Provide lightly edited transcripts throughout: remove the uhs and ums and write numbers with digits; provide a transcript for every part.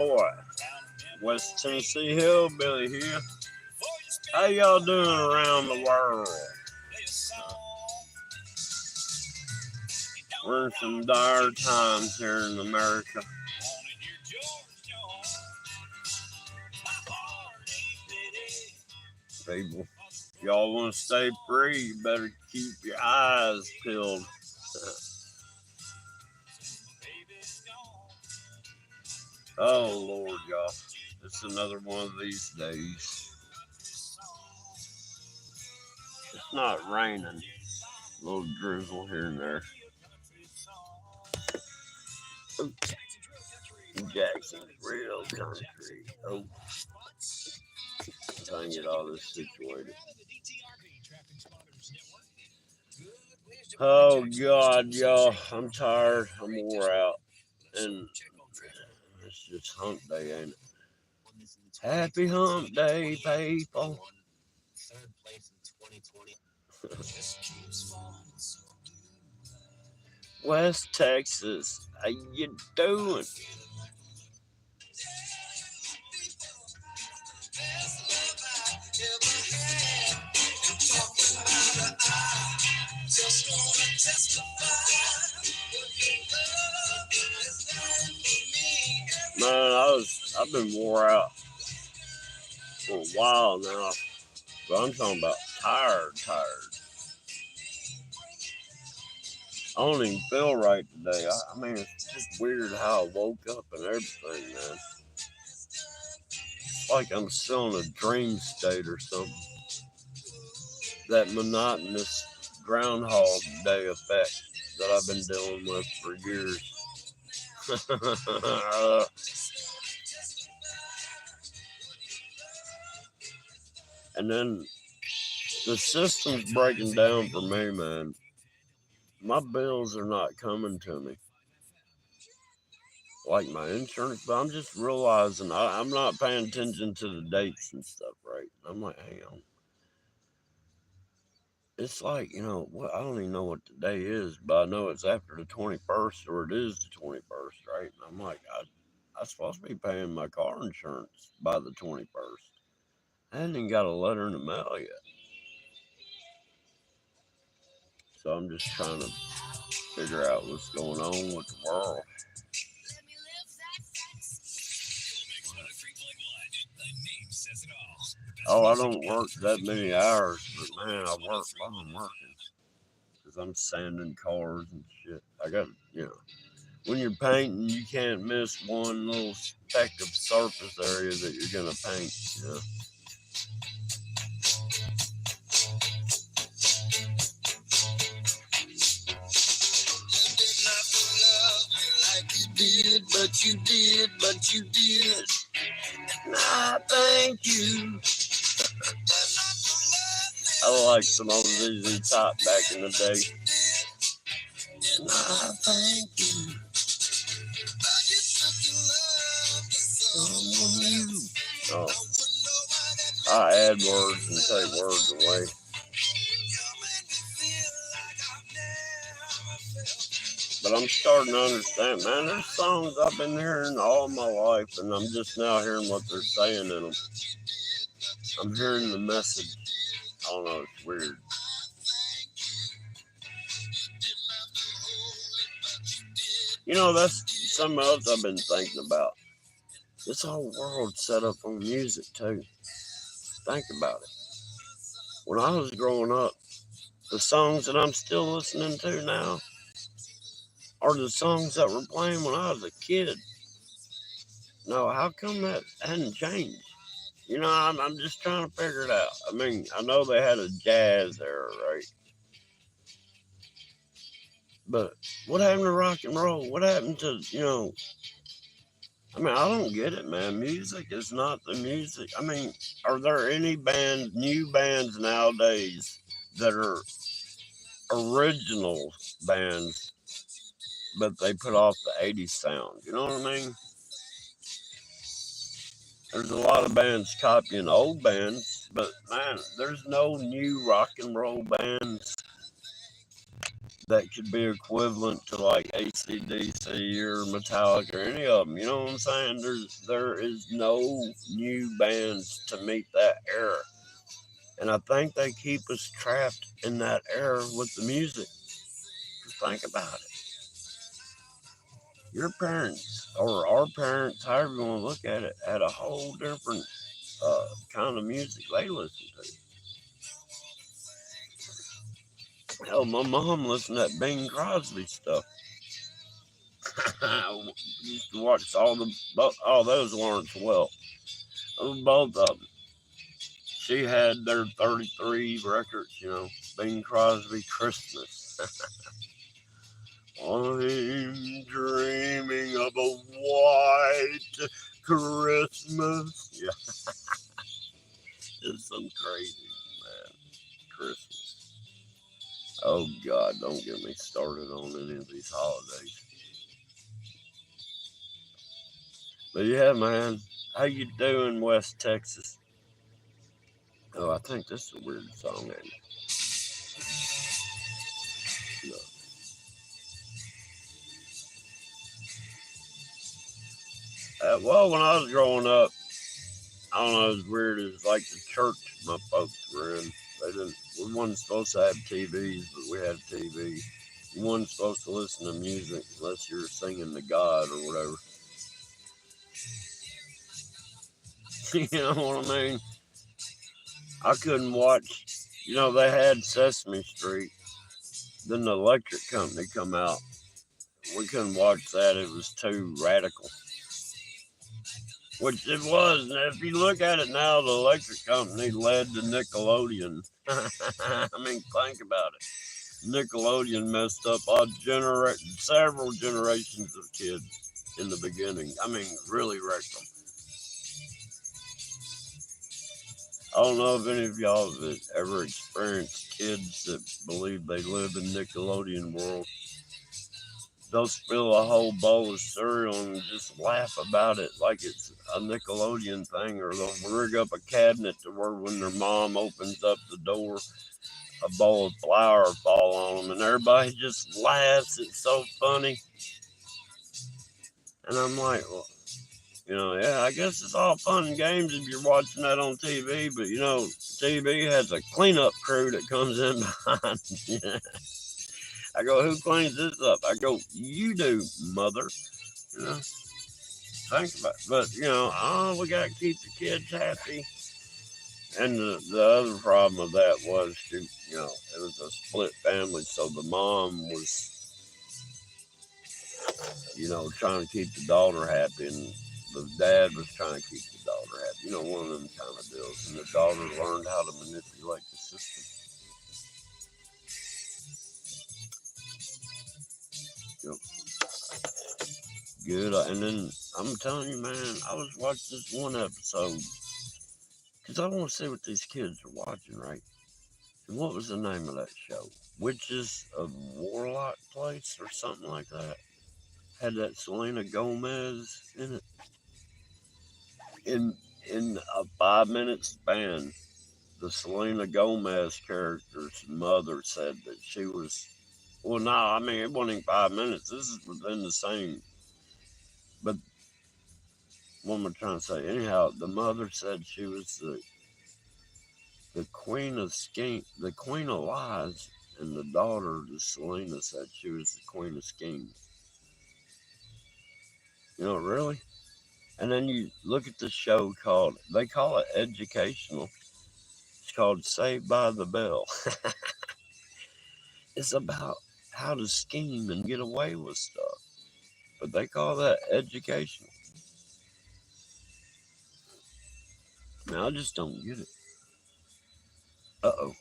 Boy, West Tennessee Hillbilly here. How y'all doing around the world? We're in some dire times here in America. People, y'all want to stay free, you better keep your eyes peeled. Oh, Lord, y'all. It's another one of these days. It's not raining. A little drizzle here and there. Jackson's real country. Oh, trying to get all this situated. Oh, God, y'all. I'm tired. I'm wore out. And it's just hump day, ain't it? Happy hump day, people. West Texas, how you doing? Man, I've been wore out for a while now, but I'm talking about tired. I don't even feel right today. I mean, it's just weird how I woke up and everything, man. It's like I'm still in a dream state or something. That monotonous Groundhog Day effect that I've been dealing with for years. And then the system's breaking down for me, man. My bills are not coming to me. Like my insurance, but I'm just realizing I'm not paying attention to the dates and stuff, right? I'm like, hang on. It's like, what? I don't even know what the day is, but I know it's after the 21st or it is the 21st, right? And I'm like, I'm supposed to be paying my car insurance by the 21st. I hadn't even got a letter in the mail yet. So I'm just trying to figure out what's going on with the world. Oh, I don't work that many hours, but man, I work while I'm working because I'm sanding cars and shit. I got, when you're painting, you can't miss one little speck of surface area that you're gonna paint. But you did. Nah, thank you. I like some old ZZ Top back in the day. Nah, thank you. Oh, I add words and take words away. But I'm starting to understand, man. There's songs I've been hearing all my life, and I'm just now hearing what they're saying in them. I'm hearing the message. I don't know, it's weird. That's something else I've been thinking about. This whole world's set up on music, too. Think about it. When I was growing up, the songs that I'm still listening to now are the songs that were playing when I was a kid. No, how come that hadn't changed? I'm just trying to figure it out. I mean, I know they had a jazz era, right? But what happened to rock and roll? What happened to. I mean, I don't get it, man. Music is not the music. I mean, are there any new bands nowadays that are original bands, but they put off the 80s sound? You know what I mean? There's a lot of bands copying old bands, but man, there's no new rock and roll bands that could be equivalent to like AC/DC or Metallica or any of them. You know what I'm saying? There is no new bands to meet that era, and I think they keep us trapped in that era with the music. Think about it. Your parents or our parents, however you want to look at it, had a whole different kind of music they listened to. Hell, my mom listened to that Bing Crosby stuff. I used to watch all those Lawrence Welk, both of them. She had their 33 records, Bing Crosby Christmas. I'm dreaming of a white Christmas. Yeah, it's some crazy, man. Christmas. Oh, God, don't get me started on any of these holidays. But yeah, man, how you doing, West Texas? Oh, I think this is a weird song, ain't it? No. Well, when I was growing up, I don't know, as weird as like the church my folks were in. We wasn't supposed to have TVs, but we had a TV. You wasn't supposed to listen to music unless you were singing to God or whatever. You know what I mean? I couldn't watch, they had Sesame Street. Then the electric company come out. We couldn't watch that. It was too radical. Which it was. And if you look at it now, the electric company led to Nickelodeon. I mean, think about it. Nickelodeon messed up several generations of kids in the beginning. I mean, really wrecked them. I don't know if any of y'all have ever experienced kids that believe they live in Nickelodeon world. They'll spill a whole bowl of cereal and just laugh about it like it's a Nickelodeon thing, or they'll rig up a cabinet to where when their mom opens up the door, a bowl of flour fall on them, and everybody just laughs. It's so funny. And I'm like, well, yeah, I guess it's all fun and games if you're watching that on TV, but TV has a cleanup crew that comes in behind. I go, who cleans this up? I go, you do, mother. Think about it. But, we got to keep the kids happy. And the other problem of that was, it was a split family. So the mom was, trying to keep the daughter happy. And the dad was trying to keep the daughter happy. One of them kind of deals. And the daughter learned how to manipulate the system. Yep. Good. And then I'm telling you, man, I was watching this one episode because I want to see what these kids are watching, right? And what was the name of that show? Witches of Warlock Place or something like that. Had that Selena Gomez in it. In a 5-minute span, the Selena Gomez character's mother said that she was. Well, no, I mean it wasn't even 5 minutes. This is within the same. But what am I trying to say? Anyhow, the mother said she was the queen of the queen of lies, and the daughter, the Selena, said she was the queen of schemes. Really? And then you look at the show they call it educational. It's called Saved by the Bell. It's about how to scheme and get away with stuff. But they call that educational. Now, I just don't get it. Uh-oh.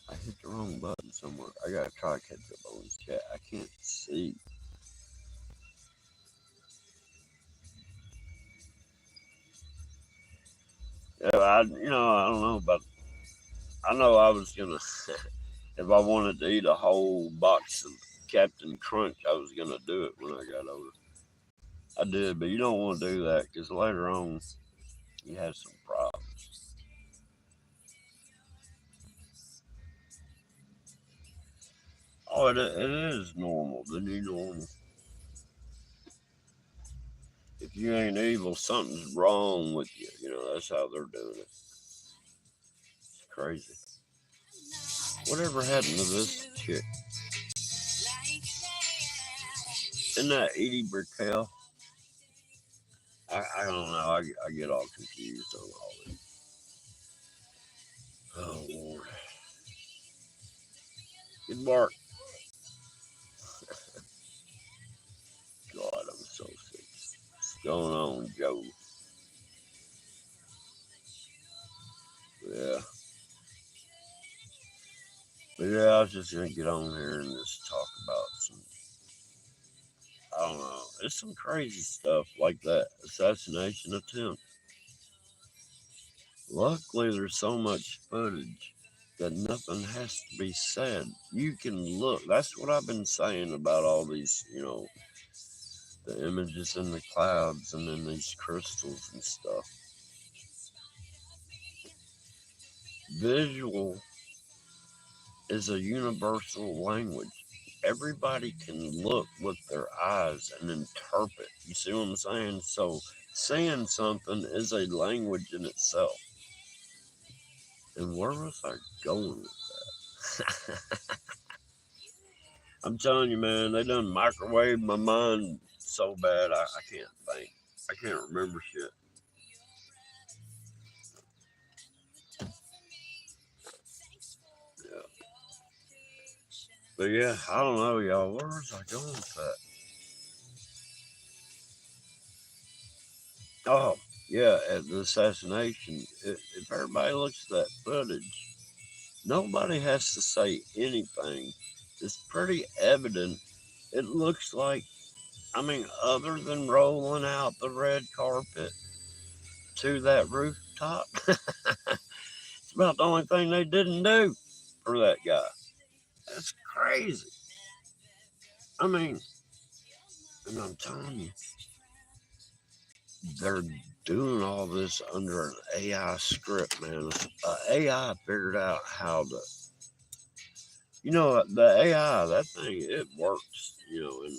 I hit the wrong button somewhere. I gotta try to catch up on this chat. I can't see. Yeah, I don't know, but I know I was gonna, if I wanted to eat a whole box of Captain Crunch, I was gonna do it when I got older. I did, but you don't want to do that because later on you have some problems. Oh, it is normal. The new normal. If you ain't evil, something's wrong with you. You know, that's how they're doing it. It's crazy. Whatever happened to this chick? Isn't that Edie Brickell? I don't know. I get all confused on all this. Oh, Lord. Good Mark. God, I'm so sick. What's going on, Joe? Yeah. But yeah, I was just going to get on here and just talk about some, I don't know, it's some crazy stuff like that assassination attempt. Luckily, there's so much footage that nothing has to be said. You can look. That's what I've been saying about all these, the images in the clouds and then these crystals and stuff. Visual is a universal language. Everybody can look with their eyes and interpret. You see what I'm saying? So, saying something is a language in itself. And where was I going with that? I'm telling you, man, they done microwave my mind so bad I can't think. I can't remember shit. Yeah. But yeah, I don't know, y'all. Where was I going with that? Oh, yeah, at the assassination. If everybody looks at that footage, nobody has to say anything. It's pretty evident. It looks like, I mean, other than rolling out the red carpet to that rooftop, it's about the only thing they didn't do for that guy. That's crazy. I mean, and I'm telling you, they're doing all this under an AI script, man. AI figured out how to, the AI, that thing, it works, in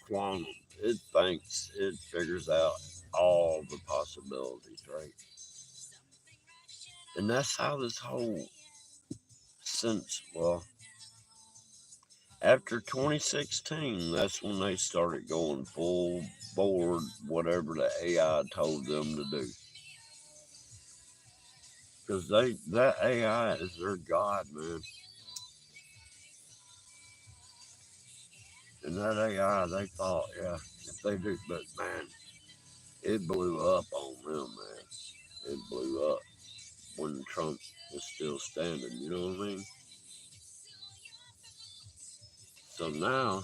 quantum. It thinks, it figures out all the possibilities, right? And that's how this whole well, after 2016, that's when they started going full board, whatever the AI told them to do. Because that AI is their god, man. And that AI, they thought, yeah, if they do, but man, it blew up on them, man. It blew up when Trump was still standing. You know what I mean? So now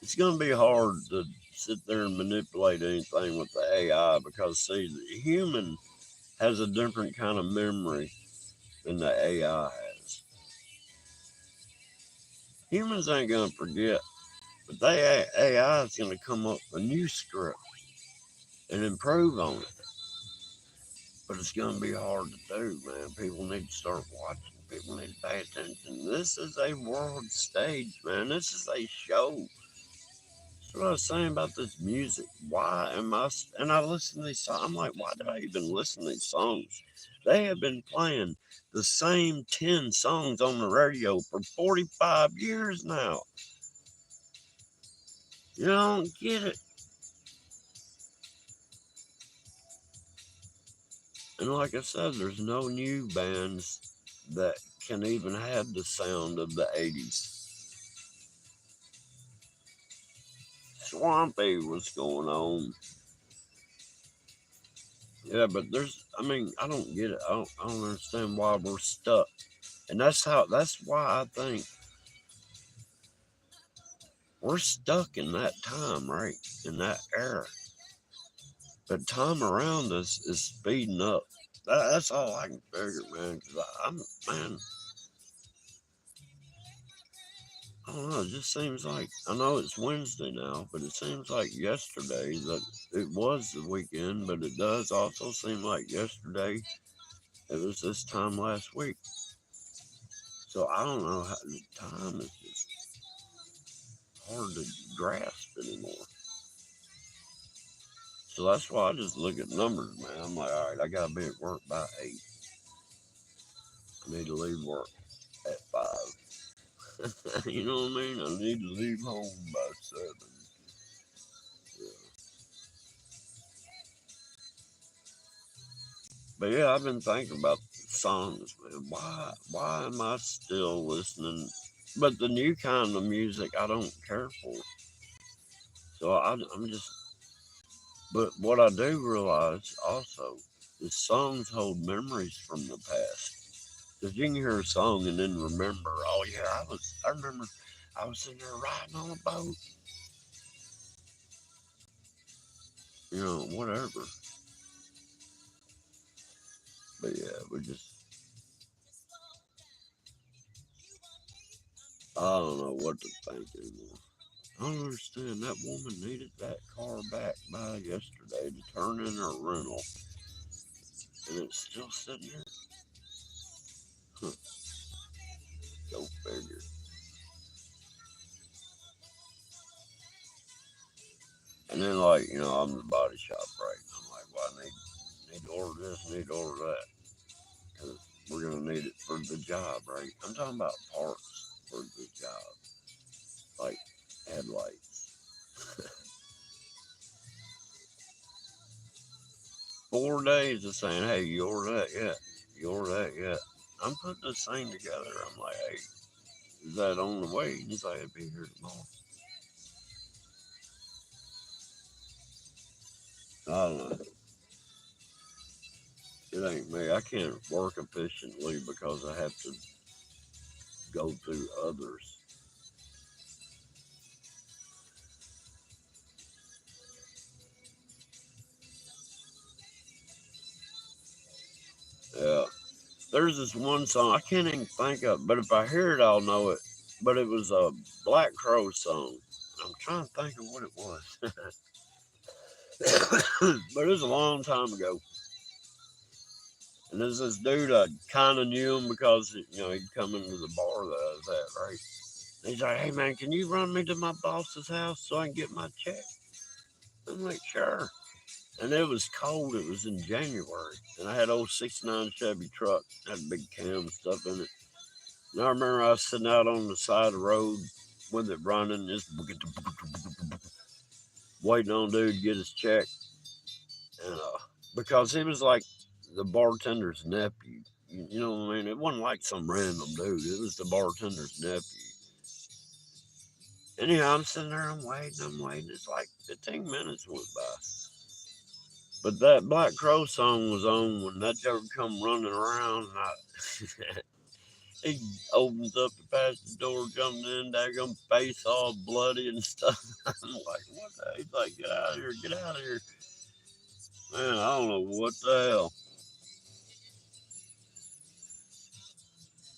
it's going to be hard to sit there and manipulate anything with the AI because, see, the human has a different kind of memory than the AI has. Humans ain't going to forget, but the AI is going to come up with a new script and improve on it. But it's going to be hard to do, man. People need to start watching. People need to pay attention. This is a world stage, man. This is a show. That's what I was saying about this music. Why am I? And I listen to these songs. I'm like, why did I even listen to these songs? They have been playing the same 10 songs on the radio for 45 years now. You don't get it. And like I said, there's no new bands that can even have the sound of the 80s. Swampy, what's going on? Yeah, but I don't get it. I don't understand why we're stuck. And that's why I think we're stuck in that time, right? In that era. But time around us is speeding up. That's all I can figure, man. Cause man, I don't know. It just seems like, I know it's Wednesday now, but it seems like yesterday that it was the weekend, but it does also seem like yesterday it was this time last week. So I don't know how the time is just hard to grasp anymore. So that's why I just look at numbers, man. I'm like, all right, I gotta be at work by 8. I need to leave work at 5. You know what I mean? I need to leave home by 7. Yeah. But yeah, I've been thinking about songs, man. Why am I still listening? But the new kind of music I don't care for. So I'm just. But what I do realize also is songs hold memories from the past. Because you can hear a song and then remember, oh yeah, I remember I was sitting there riding on a boat, whatever. But yeah, I don't know what to think anymore. I don't understand. That woman needed that car back by yesterday to turn in her rental, and it's still sitting there. Huh, go figure. And then, like, I'm the body shop, right? And I'm like, well, I need to order this, need to order that, because we're going to need it for the job, right? I'm talking about parts for the job, like headlights. 4 days of saying, hey, you order that yet? You order that yet? I'm putting this thing together. I'm like, hey, is that on the way? He's like, it'll be here tomorrow. I don't know. It ain't me. I can't work efficiently because I have to go through others. Yeah. There's this one song I can't even think of, but if I hear it, I'll know it. But it was a Black Crow song. I'm trying to think of what it was, but it was a long time ago. And there's this dude I kind of knew him because he'd come into the bar that I was at, right? And he's like, "Hey man, can you run me to my boss's house so I can get my check?" I'm like, "Sure." And it was cold. It was in January, and I had old '69 Chevy truck, had big cam stuff in it. And I remember I was sitting out on the side of the road with it running, just waiting on dude to get his check, and because he was like the bartender's nephew. You know what I mean? It wasn't like some random dude. It was the bartender's nephew. Anyhow, I'm sitting there, I'm waiting. It's like 15 minutes went by. But that Black Crow song was on when that joker come running around. And he opens up the passenger door, jumping in, daggum face all bloody and stuff. I'm like, what the hell? He's like, get out of here, get out of here. Man, I don't know what the hell.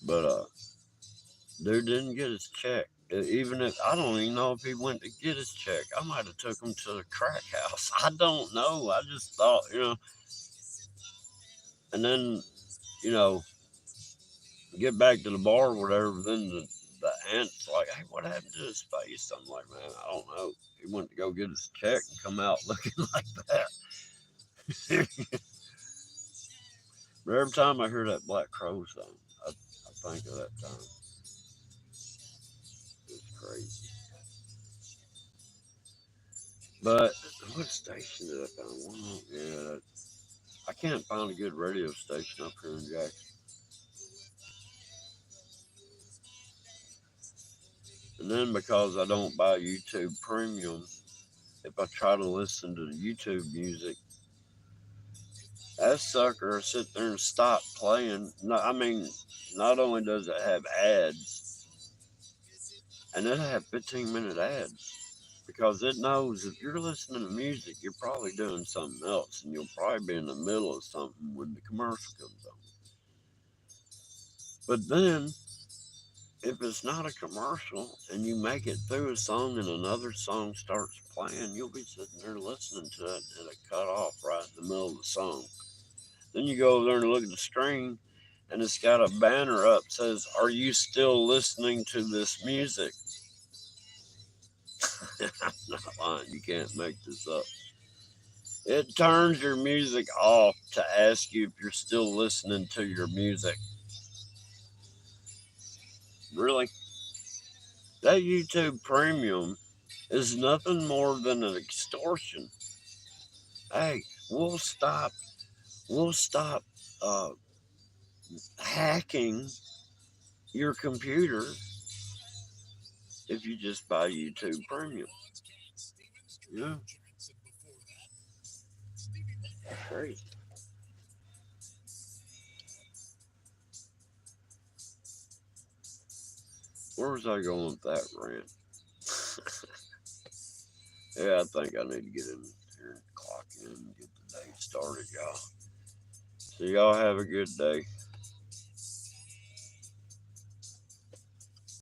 But dude didn't get his check. Even if I don't even know if he went to get his check, I might have took him to the crack house. I don't know. I just thought. And then you know get back to the bar or whatever. Then the aunt's like, hey, what happened to his face? I'm like, man, I don't know. He went to go get his check and come out looking like that. But every time I hear that Black Crow song, I think of that time. It's crazy. But what station did I find? One, yeah, I can't find a good radio station up here in Jackson. And then because I don't buy YouTube Premium, if I try to listen to the YouTube music, that sucker will sit there and stop playing. No, I mean, not only does it have ads, and it'll have 15-minute ads because it knows if you're listening to music, you're probably doing something else, and you'll probably be in the middle of something when the commercial comes on. But then, if it's not a commercial and you make it through a song and another song starts playing, you'll be sitting there listening to it and it cut off right in the middle of the song. Then you go over there and look at the screen and it's got a banner up says, "Are you still listening to this music?" I'm not lying. You can't make this up. It turns your music off to ask you if you're still listening to your music. Really? That YouTube Premium is nothing more than an extortion. Hey, we'll stop. We'll stop uh, hacking your computer if you just buy YouTube Premium. Yeah, crazy. Where was I going with that rant? Yeah, I think I need to get in here and clock in and get the day started, y'all. So y'all have a good day.